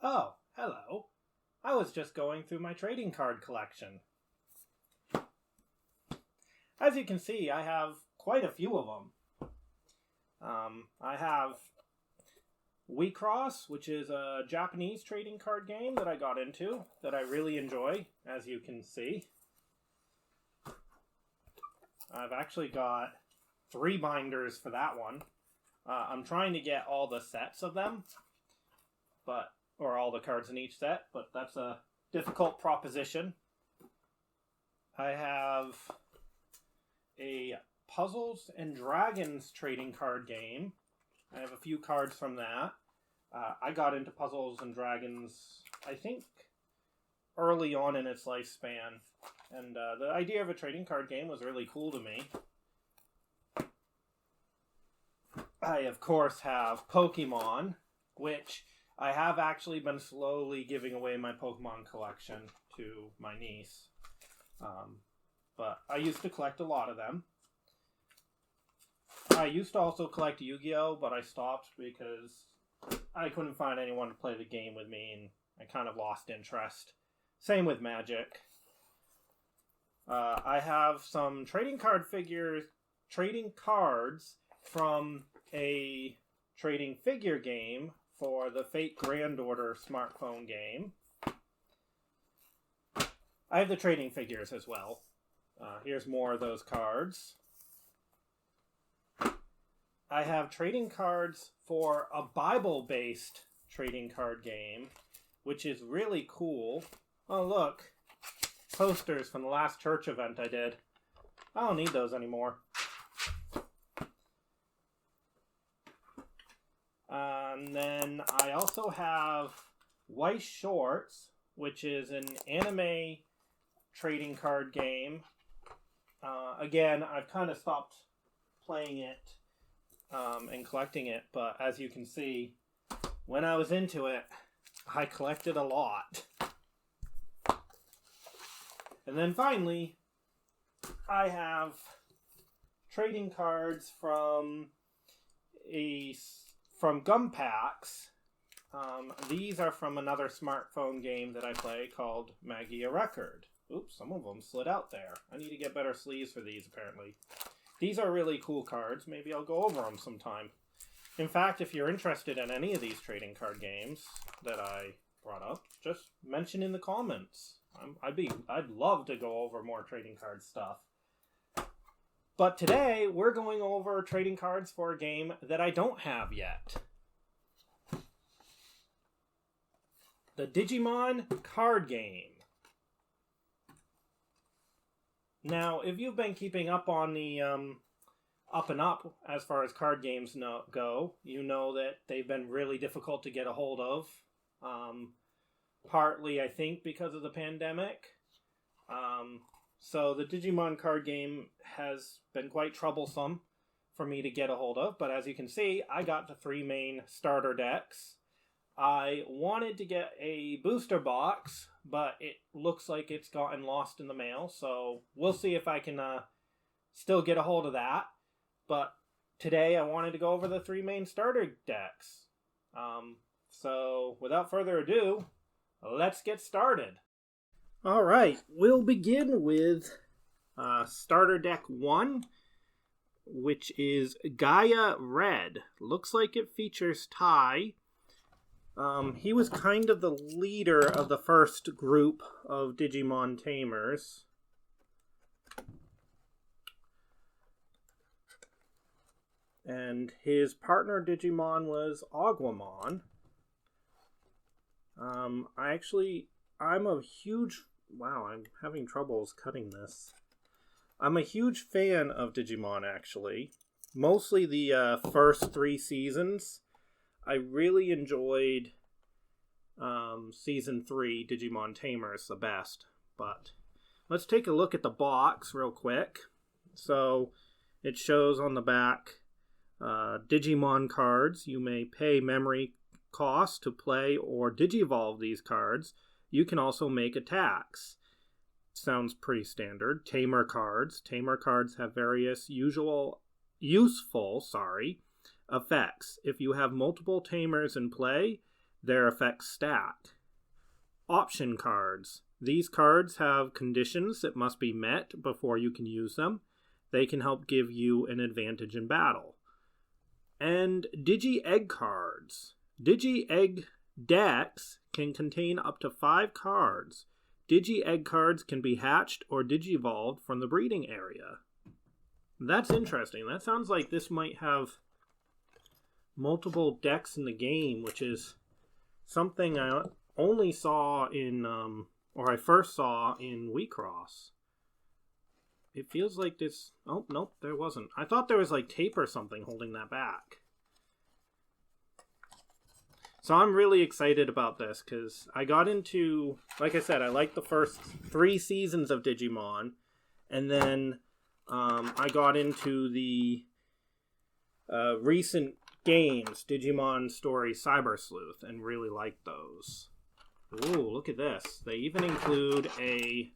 Oh, hello. I was just going through my trading card collection. As you can see, I have quite a few of them. I have WeCross, which is a Japanese trading card game that I got into, that I really enjoy, as you can see. I've actually got 3 binders for that one. I'm trying to get all the sets of them, or all the cards in each set, but that's a difficult proposition. I have a Puzzles and Dragons trading card game. I have a few cards from that. I got into Puzzles and Dragons, I think, early on in its lifespan. And the idea of a trading card game was really cool to me. I, of course, have Pokemon, which I have actually been slowly giving away my Pokemon collection to my niece. But I used to collect a lot of them. I used to also collect Yu-Gi-Oh!, but I stopped because I couldn't find anyone to play the game with me, and I kind of lost interest. Same with Magic. I have some trading cards from a trading figure game for the Fate Grand Order smartphone game. I have the trading figures as well. Here's more of those cards. I have trading cards for a Bible-based trading card game, which is really cool. Oh, look. Posters from the last church event I did. I don't need those anymore. And then I also have Weiss Shorts, which is an anime trading card game. Again, I've kind of stopped playing it and collecting it, but as you can see, when I was into it, I collected a lot. And then finally, I have trading cards from Gum Packs. These are from another smartphone game that I play called Magia Record. Oops, some of them slid out there. I need to get better sleeves for these, apparently. These are really cool cards. Maybe I'll go over them sometime. In fact, if you're interested in any of these trading card games that I brought up, just mention in the comments. I'd love to go over more trading card stuff. But today, we're going over trading cards for a game that I don't have yet. The Digimon Card Game. Now, if you've been keeping up on the up and up as far as card games go, you know that they've been really difficult to get a hold of. Partly, I think, because of the pandemic. So the Digimon Card Game has been quite troublesome for me to get a hold of. But as you can see, I got the 3 main starter decks. I wanted to get a booster box, but it looks like it's gotten lost in the mail. So we'll see if I can still get a hold of that. But today I wanted to go over the 3 main starter decks. So without further ado, let's get started. Alright, we'll begin with starter deck 1, which is Gaia Red. Looks like it features Tai. He was kind of the leader of the first group of Digimon Tamers. And his partner Digimon was Aguamon. Wow, I'm having troubles cutting this. I'm a huge fan of Digimon, actually. Mostly the first 3 seasons. I really enjoyed Season 3, Digimon Tamers, the best. But let's take a look at the box real quick. So it shows on the back Digimon cards. You may pay memory cost to play or digivolve these cards. You can also make attacks. Sounds pretty standard. Tamer cards. Tamer cards have various useful effects. If you have multiple Tamers in play, their effect stat. Option cards. These cards have conditions that must be met before you can use them. They can help give you an advantage in battle. And Digi Egg Cards. Digi Egg decks can contain up to 5 cards. Digi Egg Cards can be hatched or digivolved from the breeding area. That's interesting. That sounds like this might have multiple decks in the game, which is something I only saw in, or I first saw in WeCross. It feels like this... Oh, nope, there wasn't. I thought there was like tape or something holding that back. So I'm really excited about this because I got into... Like I said, I liked the first 3 seasons of Digimon. And then I got into the recent games, Digimon Story Cyber Sleuth, and really liked those. Ooh, look at this. They even include a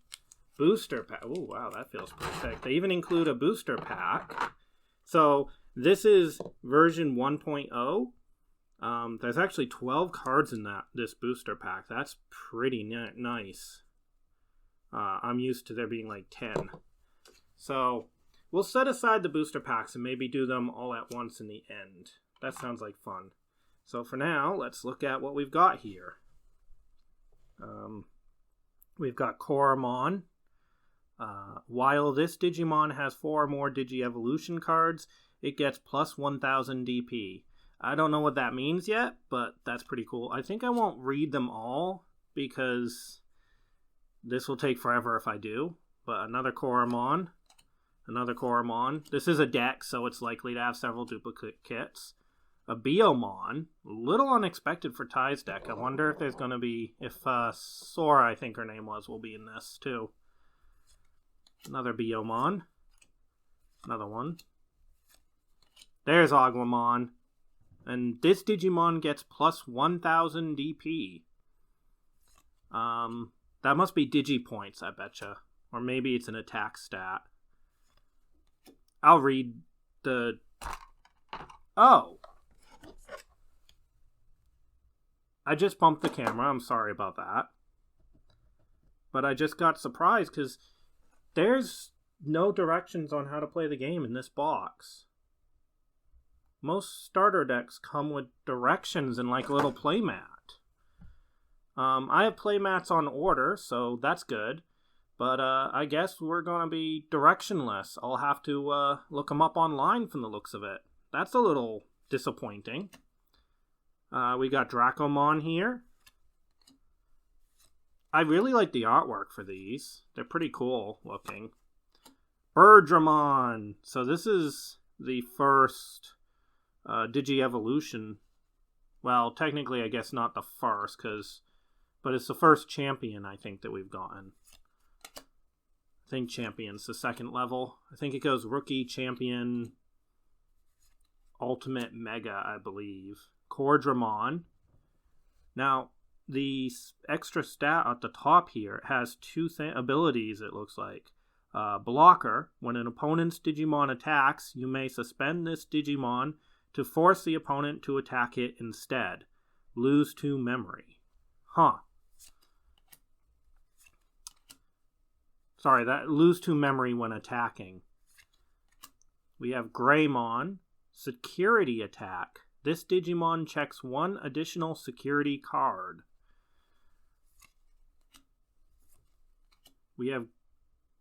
booster pack. Ooh, wow, that feels pretty sick. They even include a booster pack. So this is version 1.0. There's actually 12 cards in this booster pack. That's pretty nice. I'm used to there being like 10. So we'll set aside the booster packs and maybe do them all at once in the end. That sounds like fun. So for now, let's look at what we've got here. We've got Coromon. While this Digimon has 4 or more Digi-Evolution cards, it gets plus 1000 DP. I don't know what that means yet, but that's pretty cool. I think I won't read them all, because this will take forever if I do. But another Coromon. Another Coromon. This is a deck, so it's likely to have several duplicate kits. A Biomon. A little unexpected for Ty's deck. I wonder if there's going to be... If Sora, I think her name was, will be in this, too. Another Biomon. Another one. There's Agumon. And this Digimon gets plus 1000 DP. That must be Digi points, I betcha. Or maybe it's an attack stat. I'll read the... Oh! I just bumped the camera. I'm sorry about that. But I just got surprised because there's no directions on how to play the game in this box. Most starter decks come with directions and like a little playmat. I have playmats on order, so that's good. But I guess we're going to be directionless. I'll have to look them up online from the looks of it. That's a little disappointing. We got Dracomon here. I really like the artwork for these. They're pretty cool looking. Birdramon. So this is the first Digi-Evolution. Well, technically I guess not the first, but it's the first champion I think that we've gotten. I think champion's the second level. I think it goes rookie, champion, ultimate, mega, I believe. Cordramon. Now, the extra stat at the top here has 2 abilities, it looks like. Blocker. When an opponent's Digimon attacks, you may suspend this Digimon to force the opponent to attack it instead. Lose 2 memory. Huh. Sorry, that lose 2 memory when attacking. We have Greymon. Security attack. This Digimon checks 1 additional security card. We have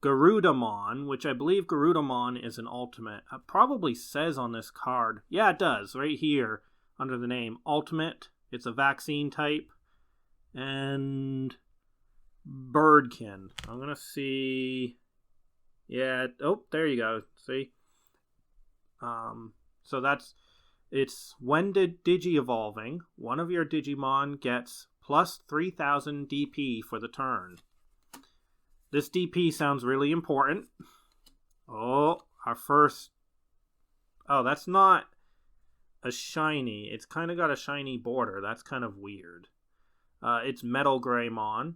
Garudamon, which I believe Garudamon is an ultimate. It probably says on this card. Yeah, it does, right here under the name. Ultimate. It's a vaccine type. And Birdkin. I'm going to see... Yeah, oh, there you go. See? So that's... It's when Digi-evolving, one of your Digimon gets plus 3000 DP for the turn. This DP sounds really important. Oh, our first... Oh, that's not a shiny. It's kind of got a shiny border. That's kind of weird. It's Metal Greymon.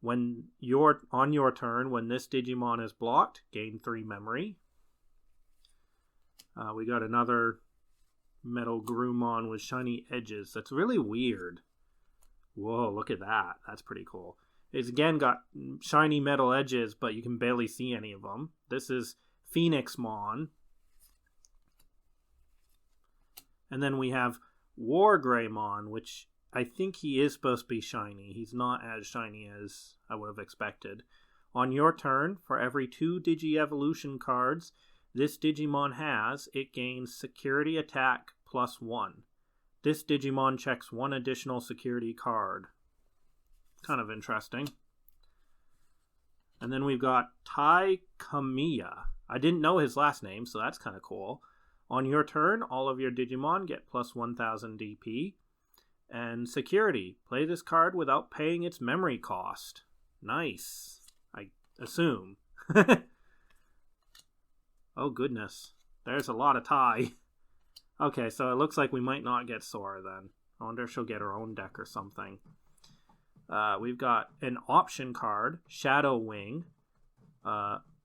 When you're on your turn, when this Digimon is blocked, gain 3 memory. We got another Metal Grumon with shiny edges. That's really weird. Whoa, look at that. That's pretty cool. It's again got shiny metal edges, but you can barely see any of them. This is Phoenixmon. And then we have Wargreymon, which I think he is supposed to be shiny. He's not as shiny as I would have expected. On your turn, for every 2 Digi-Evolution cards this Digimon has, it gains Security Attack +1. This Digimon checks 1 additional security card. Kind of interesting. And then we've got Tai Kamiya. I didn't know his last name, so that's kind of cool. On your turn, all of your Digimon get plus 1000 DP. And security. Play this card without paying its memory cost. Nice. I assume. Oh goodness. There's a lot of Tai. Okay, so it looks like we might not get Sora then. I wonder if she'll get her own deck or something. We've got an option card, Shadow Wing.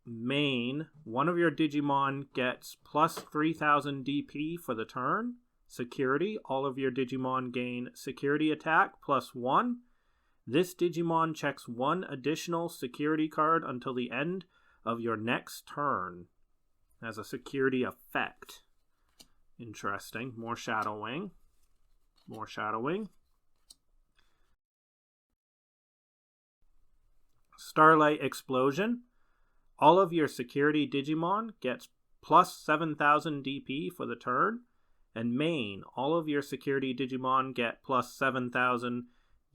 Main, one of your Digimon gets plus 3000 DP for the turn. Security, all of your Digimon gain security attack +1. This Digimon checks 1 additional security card until the end of your next turn. As a security effect. Interesting. More Shadow Wing. More Shadow Wing. Starlight Explosion. All of your security Digimon gets plus 7000 DP for the turn. And main, all of your security Digimon get plus 7000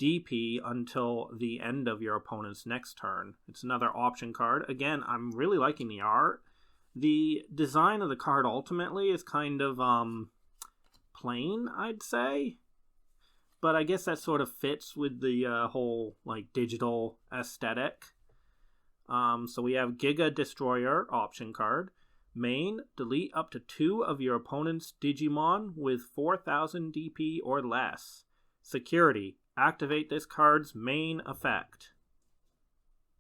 DP until the end of your opponent's next turn. It's another option card. Again, I'm really liking the art. The design of the card ultimately is kind of plain, I'd say. But I guess that sort of fits with the whole like digital aesthetic. So we have Giga Destroyer option card. Main, delete up to 2 of your opponent's Digimon with 4000 DP or less. Security, activate this card's main effect.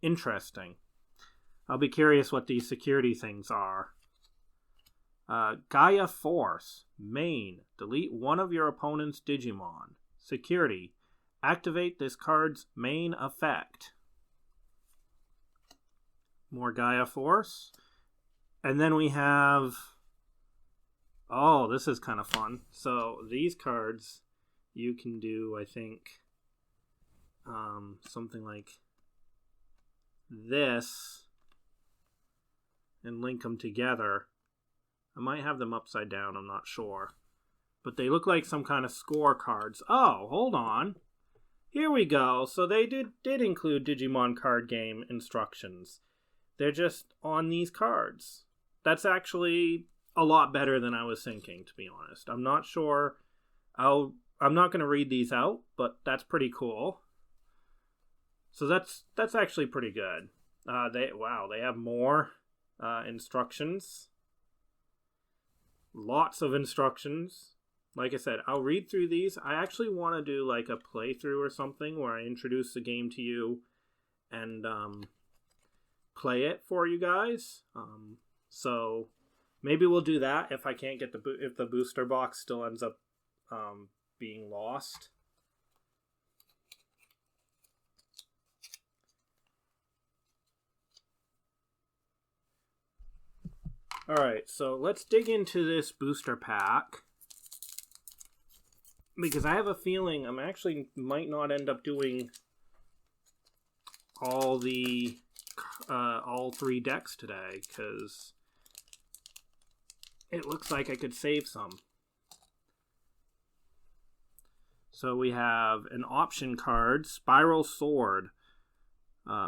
Interesting. I'll be curious what these security things are. Gaia Force. Main. Delete 1 of your opponent's Digimon. Security. Activate this card's main effect. More Gaia Force. And then we have... Oh, this is kind of fun. So these cards, you can do, I think, something like this. And link them together. I might have them upside down, I'm not sure. But they look like some kind of scorecards. Oh, hold on. Here we go. So they did include Digimon Card Game instructions. They're just on these cards. That's actually a lot better than I was thinking, to be honest. I'm not sure. I'm not going to read these out, but that's pretty cool. So that's actually pretty good. They have more instructions. Lots of instructions. Like I said, I'll read through these. I actually want to do like a playthrough or something where I introduce the game to you and play it for you guys. So maybe we'll do that if I can't get if the booster box still ends up being lost. Alright, so let's dig into this booster pack. Because I have a feeling I'm actually might not end up doing all 3 decks today, because it looks like I could save some. So we have an option card, Spiral Sword.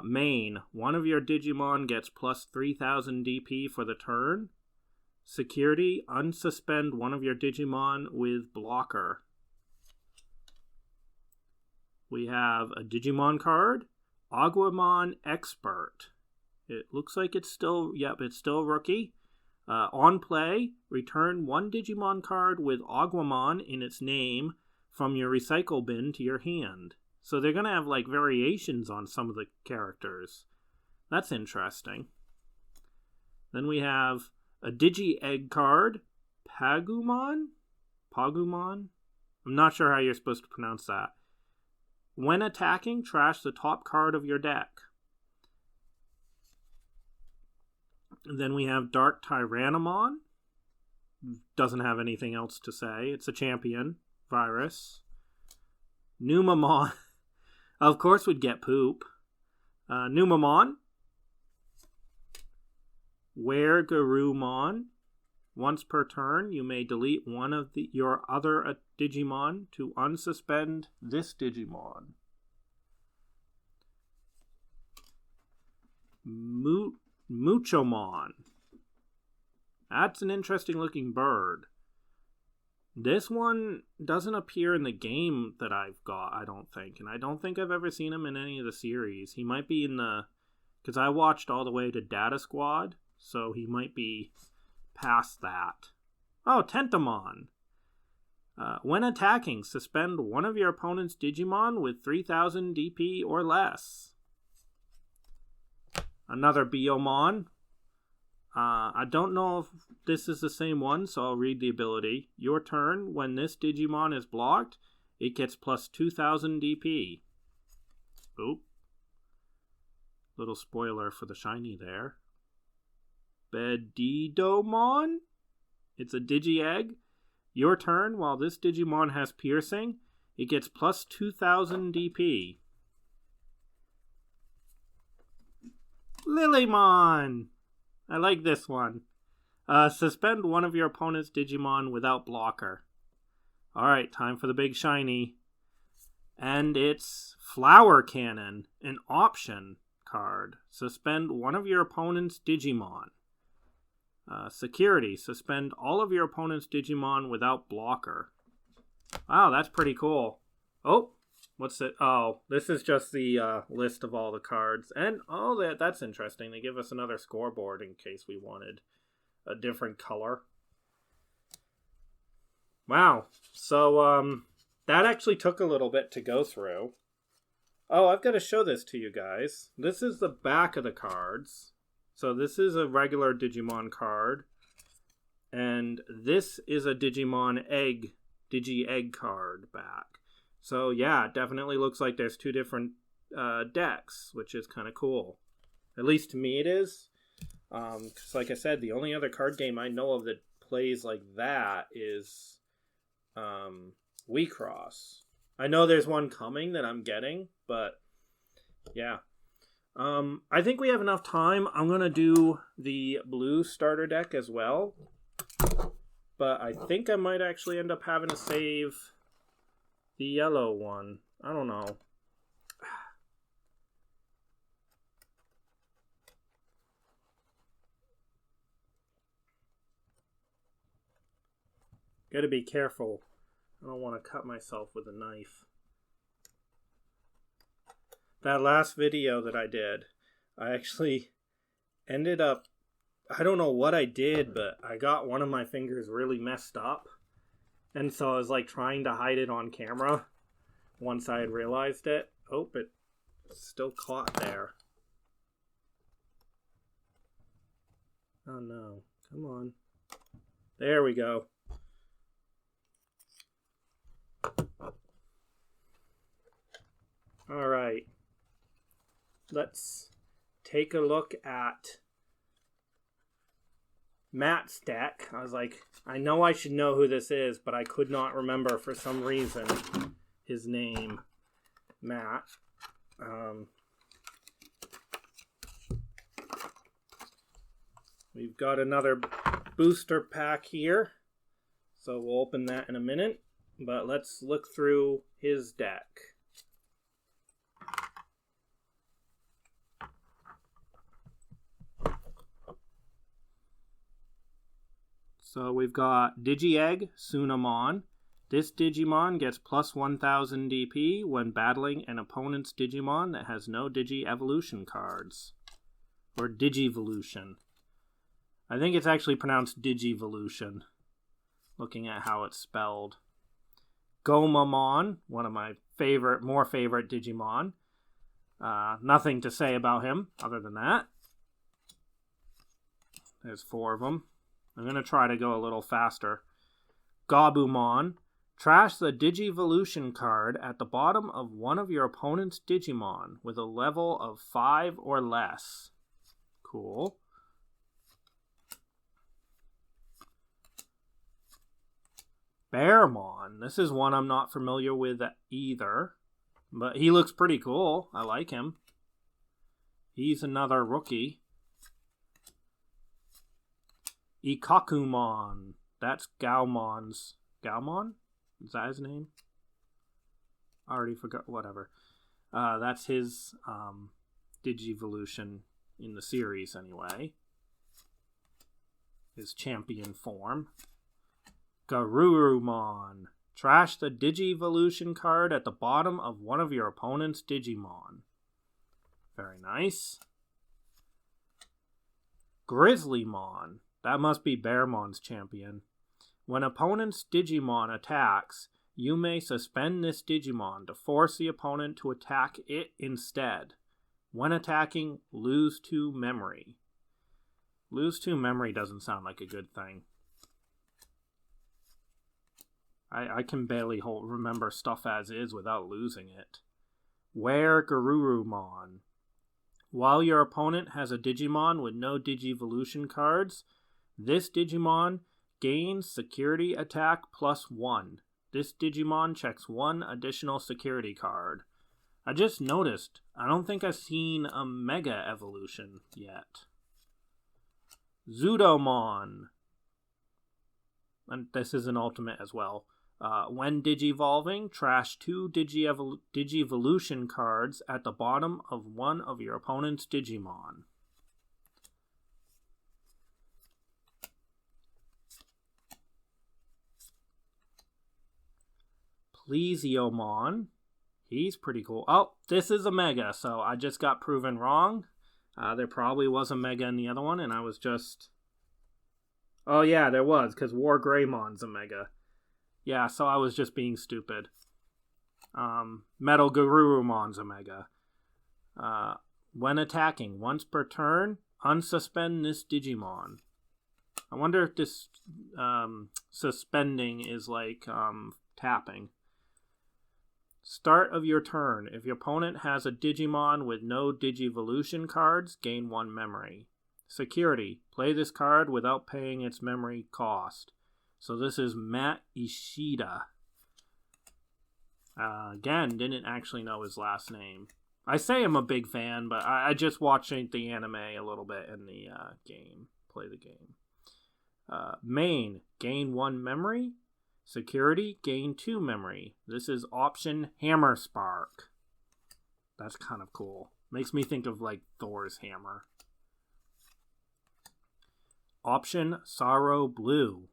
Main, one of your Digimon gets plus 3000 DP for the turn. Security, unsuspend one of your Digimon with blocker. We have a Digimon card, Aguamon Expert. It looks like it's still, it's still rookie. On play, return 1 Digimon card with Aguamon in its name from your recycle bin to your hand. So they're going to have like variations on some of the characters. That's interesting. Then we have a Digi Egg Card, Pagumon? I'm not sure how you're supposed to pronounce that. when attacking, trash the top card of your deck. And then we have Dark Tyrannomon. Doesn't have anything else to say. It's a champion. Virus. Numamon. Of course would get poop. Numamon. Weregarurumon. Once per turn, you may delete one of your other Digimon to unsuspend this Digimon. Muchomon. That's an interesting looking bird. This one doesn't appear in the game that I've got, I don't think. And I don't think I've ever seen him in any of the series. He might be in the... Because I watched all the way to Data Squad, so he might be past that. Oh, Tentamon. When attacking, suspend one of your opponent's Digimon with 3000 DP or less. Another Biomon. I don't know if this is the same one, so I'll read the ability. Your turn, when this Digimon is blocked, it gets plus 2000 DP. Oop. Little spoiler for the shiny there. Bedidomon? It's a Digi Egg. Your turn, while this Digimon has piercing, it gets plus 2000 DP. Lilymon! I like this one. Suspend one of your opponent's Digimon without blocker. Alright, time for the big shiny. And it's Flower Cannon, an option card. Suspend one of your opponent's Digimon. Security. Suspend all of your opponent's Digimon without blocker. Wow, that's pretty cool. Oh, what's it? Oh, this is just the list of all the cards. And, oh, that's interesting. They give us another scoreboard in case we wanted a different color. Wow. So, that actually took a little bit to go through. Oh, I've got to show this to you guys. This is the back of the cards. So this is a regular Digimon card. And this is a Digimon Egg, Digi Egg card back. So yeah, it definitely looks like there's two different decks, which is kind of cool. At least to me it is. Because like I said, the only other card game I know of that plays like that is WeCross. I know there's one coming that I'm getting, but yeah. I think we have enough time. I'm going to do the blue starter deck as well. But I think I might actually end up having to save the yellow one. I don't know. Gotta be careful. I don't want to cut myself with a knife. That last video that I did, I actually ended up, I don't know what I did, but I got one of my fingers really messed up. And so I was like trying to hide it on camera once I had realized it. Oh, it's still caught there. Oh no, come on. There we go. All right. Let's take a look at Matt's deck. I was like, I know I should know who this is, but I could not remember for some reason his name. Matt. We've got another booster pack here, so we'll open that in a minute, but let's look through his deck. So we've got Digi Egg, Sunamon. This Digimon gets plus 1000 DP when battling an opponent's Digimon that has no Digi-Evolution cards. Or Digivolution. I think it's actually pronounced Digivolution, looking at how it's spelled. Gomamon, one of my more favorite Digimon. Nothing to say about him other than that. There's 4 of them. I'm going to try to go a little faster. Gabumon. Trash the Digivolution card at the bottom of one of your opponent's Digimon with a level of 5 or less. Cool. Bearmon. This is one I'm not familiar with either, but he looks pretty cool. I like him. He's another rookie. Ikakumon. That's Gaumon's. Gaumon? Is that his name? I already forgot. Whatever. That's his Digivolution in the series anyway. His champion form. Garurumon. Trash the Digivolution card at the bottom of one of your opponent's Digimon. Very nice. Grizzlymon. That must be Bearmon's champion. When opponent's Digimon attacks, you may suspend this Digimon to force the opponent to attack it instead. When attacking, lose 2 memory. Lose 2 memory doesn't sound like a good thing. I can barely remember stuff as is without losing it. Wear Garurumon. While your opponent has a Digimon with no Digivolution cards, this Digimon gains security attack +1. This Digimon checks 1 additional security card. I just noticed, I don't think I've seen a Mega Evolution yet. Zudomon. And this is an ultimate as well. When Digivolving, trash 2 Digivolution cards at the bottom of one of your opponent's Digimon. Plesiomon. He's pretty cool. Oh, this is a Mega, so I just got proven wrong. There probably was a Mega in the other one, and I was just... Oh yeah, there was, because War Greymon's a Mega. Yeah, so I was just being stupid. Metal Garurumon's a Mega. When attacking, once per turn, unsuspend this Digimon. I wonder if this suspending is like tapping. Start of your turn. If your opponent has a Digimon with no Digivolution cards, gain 1 memory. Security. Play this card without paying its memory cost. So this is Matt Ishida. Again, didn't actually know his last name. I say I'm a big fan, but I just watched the anime a little bit in the game. Play the game. Main, gain 1 memory. Security, gain 2 memory. This is option Hammer Spark. That's kind of cool. Makes me think of like Thor's hammer. Option Sorrow Blue.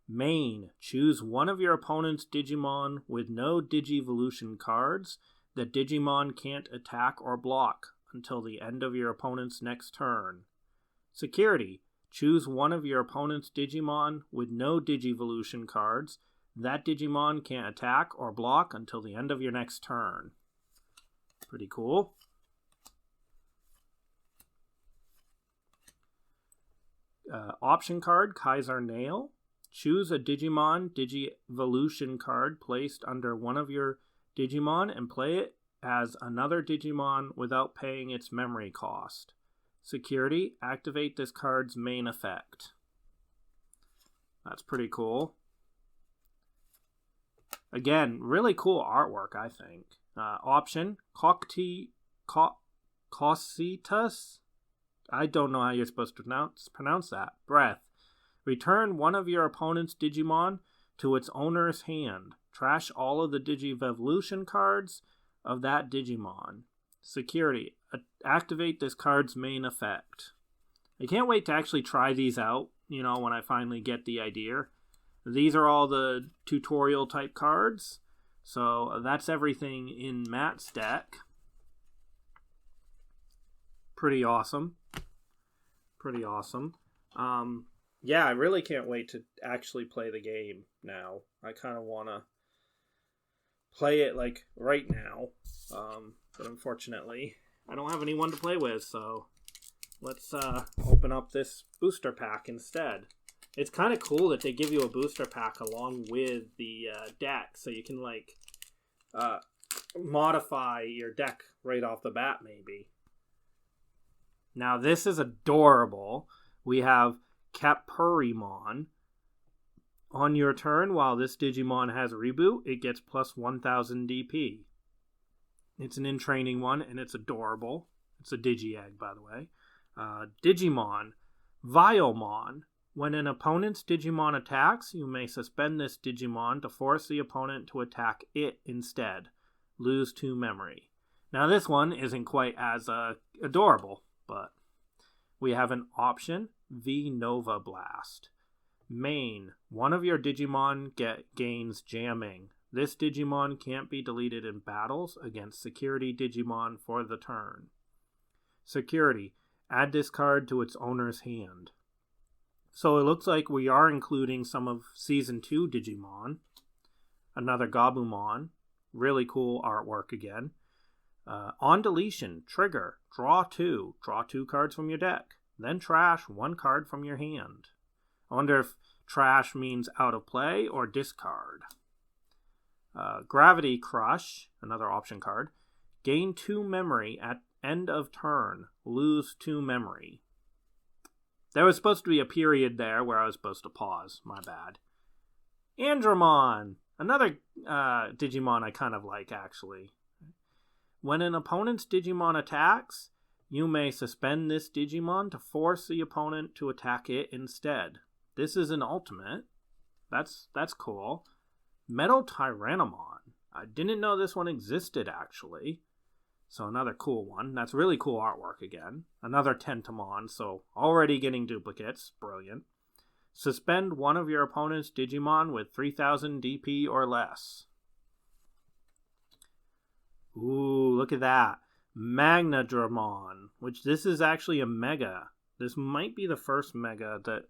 Main, choose one of your opponent's Digimon with no Digivolution cards that Digimon can't attack or block until the end of your opponent's next turn. Security, choose one of your opponent's Digimon with no Digivolution cards that Digimon can't attack or block until the end of your next turn. Pretty cool. Option card, Kaiser Nail. Choose a Digimon Digivolution card placed under one of your Digimon and play it as another Digimon without paying its memory cost. Security, activate this card's main effect. That's pretty cool. Again, really cool artwork, I think. Option, Cocytus. I don't know how you're supposed to pronounce that. Breath. Return one of your opponent's Digimon to its owner's hand. Trash all of the Digivolution cards of that Digimon. Security. Activate this card's main effect. I can't wait to actually try these out, when I finally get the idea. These are all the tutorial type cards. So that's everything in Matt's deck. Pretty awesome. Yeah, I really can't wait to actually play the game now. I kind of want to play it like right now. But unfortunately, I don't have anyone to play with, so let's open up this booster pack instead. It's kind of cool that they give you a booster pack along with the deck, so you can like modify your deck right off the bat, maybe. Now this is adorable. We have Capurimon. On your turn, while this Digimon has reboot, it gets plus 1000 DP. It's an in-training one, and it's adorable. It's a Digi Egg, by the way. Digimon. Viomon. When an opponent's Digimon attacks, you may suspend this Digimon to force the opponent to attack it instead. Lose 2 memory. Now this one isn't quite as adorable, but we have an option, V Nova Blast. Main, one of your Digimon gains jamming. This Digimon can't be deleted in battles against security Digimon for the turn. Security, add this card to its owner's hand. So it looks like we are including some of Season 2 Digimon. Another Gabumon. Really cool artwork again. On deletion, trigger, draw 2. Draw 2 cards from your deck. Then trash 1 card from your hand. I wonder if trash means out of play or discard. Gravity Crush, another option card. Gain 2 memory at end of turn. Lose 2 memory. There was supposed to be a period there where I was supposed to pause. My bad. Andromon. Another Digimon I kind of like, actually. When an opponent's Digimon attacks, you may suspend this Digimon to force the opponent to attack it instead. This is an ultimate. That's cool. Metal Tyrannomon. I didn't know this one existed, actually. So another cool one. That's really cool artwork again. Another Tentamon, so already getting duplicates. Brilliant. Suspend one of your opponent's Digimon with 3000 DP or less. Ooh, look at that. Magnadramon, which this is actually a Mega. This might be the first Mega that...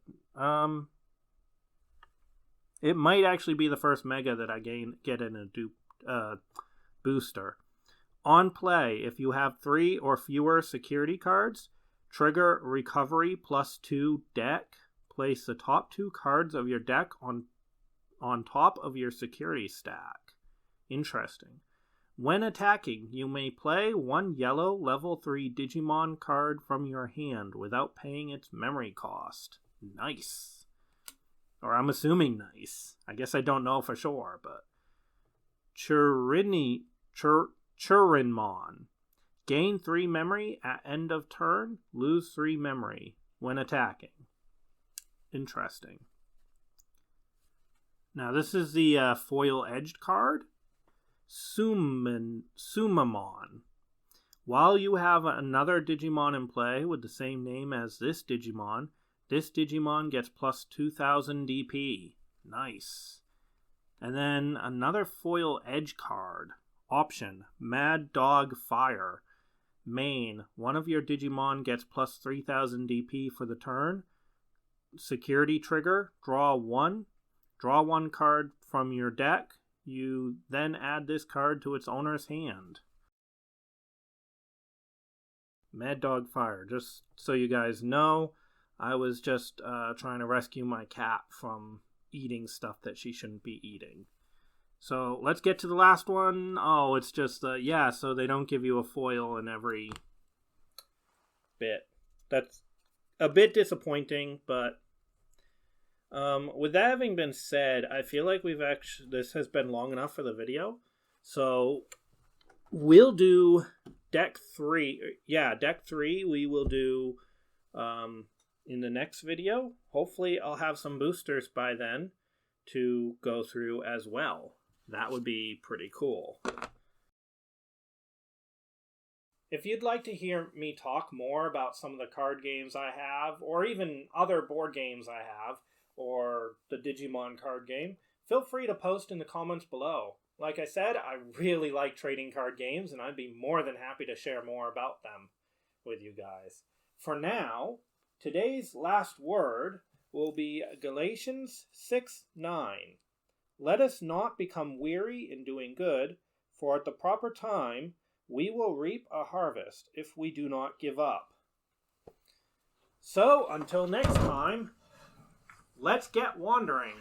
It might actually be the first Mega that I get in a booster. On play, if you have 3 or fewer security cards, trigger recovery +2 deck. Place the top 2 cards of your deck on top of your security stack. Interesting. When attacking, you may play 1 yellow level 3 Digimon card from your hand without paying its memory cost. Nice. Or I'm assuming nice. I guess I don't know for sure, but... Churinmon. Gain 3 memory at end of turn. Lose 3 memory when attacking. Interesting. Now this is the foil edged card. Sumamon. While you have another Digimon in play with the same name as this Digimon gets plus 2000 DP. Nice. And then another foil edge card. Option, Mad Dog Fire. Main, one of your Digimon gets plus 3000 DP for the turn. Security trigger, draw 1. Draw 1 card from your deck. You then add this card to its owner's hand. Mad Dog Fire. Just so you guys know, I was just trying to rescue my cat from eating stuff that she shouldn't be eating. So let's get to the last one. Oh, it's just, so they don't give you a foil in every bit. That's a bit disappointing, but with that having been said, I feel like this has been long enough for the video. So we'll do deck 3. Yeah, deck 3 we will do in the next video. Hopefully I'll have some boosters by then to go through as well. That would be pretty cool. If you'd like to hear me talk more about some of the card games I have, or even other board games I have, or the Digimon card game, feel free to post in the comments below. Like I said, I really like trading card games, and I'd be more than happy to share more about them with you guys. For now, today's last word will be Galatians 6:9. Let us not become weary in doing good, for at the proper time we will reap a harvest if we do not give up. So, until next time, let's get wandering.